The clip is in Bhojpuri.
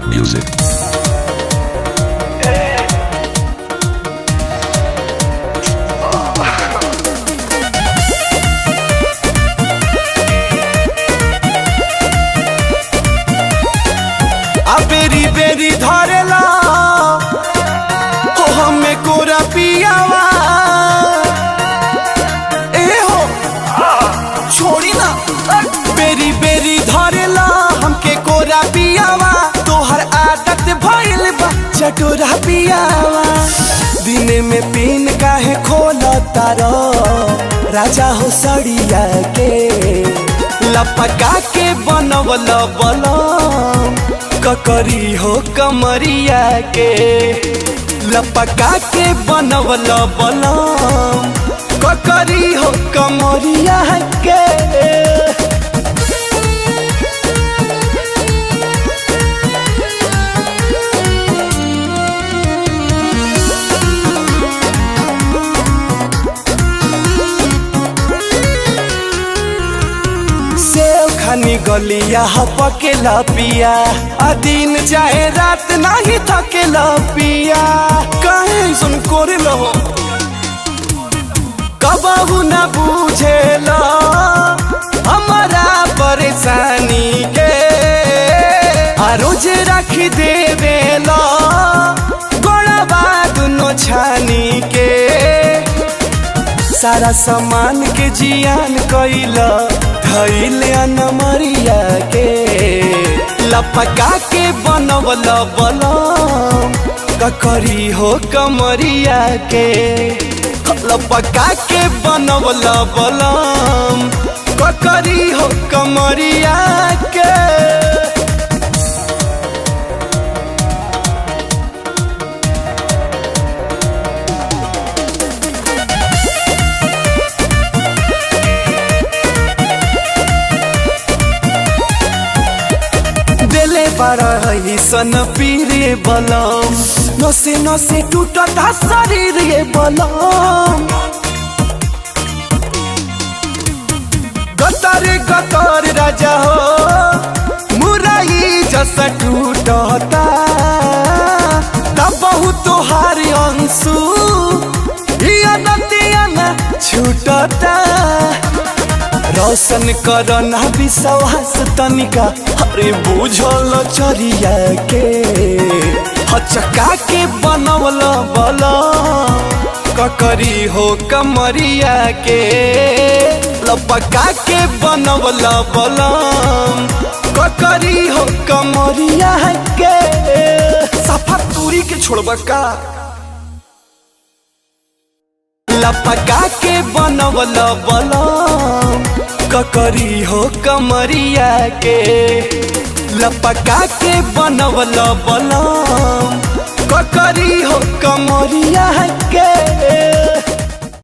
Music. बेरी बेरी धरेला हो हमें कोरा पियावा ए हो छोड़ी ना बेरी बेरी धरेला हमके कोरा पियावा तोहर आदत भइल बा चटोरा पियावा दिन में पीन काहे खोला तारा राजा हो सड़िया के लपका के बनवल बलम ककरी हो कमरिया के लपका के बनवल बलम ककरी हो कमरिया के खानी गलिया पकेला पिया आ दिन चाहे रात नहीं थकेला पिया कहे सुन कोरे लो कबहू न बुझेला हमारा परेशानी के आ रोज रख देवेला गोड़वा दुनो छानी के सारा सामान के जियान कइला धइले अनमरिया के लपका के बनवल बलम ककरी हो कमरिया के लपका के बनवल बलम ककरी हो कमरिया के सन पीरे बलम नसे नसे टूटता शरीर ये बलम गतर गतर राजा हो मुराई जैसा टूटता तब बहुत तोहार अंशु नदिया न छूटता रोशन करना विश्वास तनिका अरे बुझल चरिया के हचका के बनवल बलम ककरी हो कमरिया के लपका के बनवल बलम ककरी हो कमरिया के सफा तूरी के छोड़बा का लपका के बनवल बलम ककरी हो कमरिया के लपका के बनवल बलम ककरी हो कमरिया के।